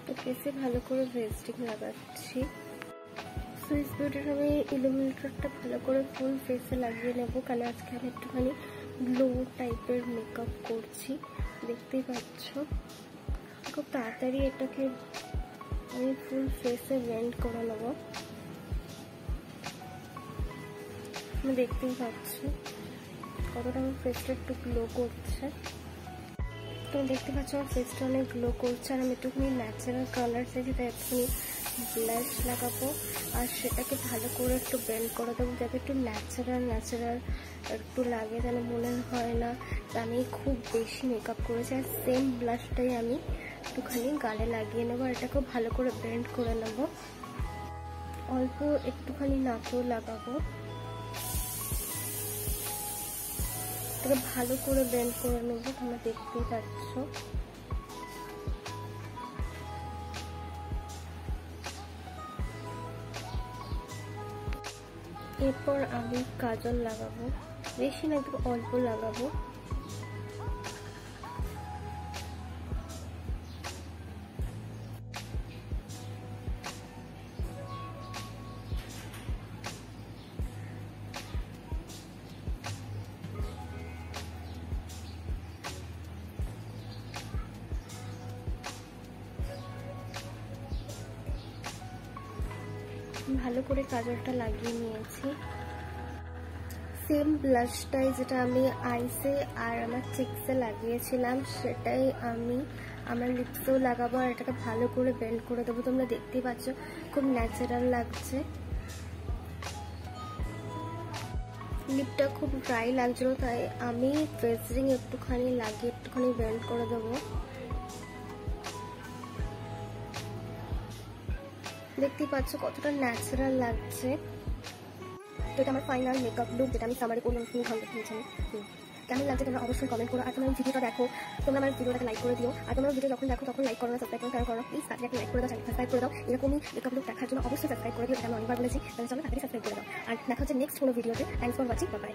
তো ফেসে ভালো করে ভেস্টিং লাগাচ্ছি। সুইস বিউটির আমি ইলুমিনেটরটা ভালো করে ফুল ফেসে লাগিয়ে নেবো, কারণ আজকে আমি একটুখানি গ্লো টাইপের মেকআপ করছি, দেখতেই পাচ্ছ। খুব তাড়াতাড়ি এটাকে আমি ফুল ফেসে ব্লেন্ড করে নেবো। আমি দেখতেই পাচ্ছি কতটা আমার ফেসটা একটু গ্লো করছে। তুমি দেখতে পাচ্ছ আমার ফেসটা অনেক গ্লো করছে। আর আমি একটুখানি ন্যাচারাল কালার চাইছি, তাই একটুখানি ব্লাশ লাগাবো আর সেটাকে ভালো করে একটু ব্লেন্ড করে দেবো, যাতে একটু ন্যাচারাল একটু লাগে, যেন মনে হয় না আমি খুব বেশি মেকআপ করেছি। আর সেম ব্লাশটাই আমি একটুখানি গালে লাগিয়ে নেবো আর এটাকেও ভালো করে ব্লেন্ড করে নেবো। অল্প একটুখানি নাকেও লাগাবো, এটাকে ভালো করে ব্লেন্ড করে নেবো। তোমরা দেখতেই পাচ্ছ। এরপর আমি কাজল লাগাবো, বেশি না, একটু অল্প লাগাবো। ভালো করে কাজলটা লাগিয়ে নিয়েছি। সেম ব্লাশটাই যেটা আমি আইসে আর আমার চিক্সে লাগিয়েছিলাম, সেটাই আমি আমার লিপসেও লাগাবো আর এটাকে ভালো করে ব্লেন্ড করে দেবো। তোমরা দেখতেই পাচ্ছ খুব ন্যাচারাল লাগছে। লিপটা খুব ড্রাই লাগছিল, তাই আমি ফেসরিং একটুখানি লাগিয়ে একটুখানি ব্লেন্ড করে দেবো। দেখতেই পাচ্ছ কতটা ন্যাচারাল লাগছে। তো এটা আমার ফাইনাল মেকআপ লুক, যেটা আমি সামারি করলাম। কেমন লাগছে তোমরা অবশ্যই কমেন্ট করো। আর তোমরা ভিডিওটা দেখো, তোমরা আমার ভিডিওটাকে লাইক করে দিও। আর তোমরা ভিডিও যখন দেখো তখন লাইক করো না, সাবস্ক্রাইব করো না, প্লিজ তাড়াতাড়ি একটা লাইক করে দাও, সাবস্ক্রাইব করে দাও। এরকমই মেকআপ লুক দেখার জন্য অবশ্যই সাবস্ক্রাইব করে দিও, এটা আমি অনেকবার বলেছি। তাহলে চলো তাড়াতাড়ি সাবস্ক্রাইব করে দাও। আর দেখা হচ্ছে নেক্সট কোনো ভিডিওতে। Thanks for watching, bye bye.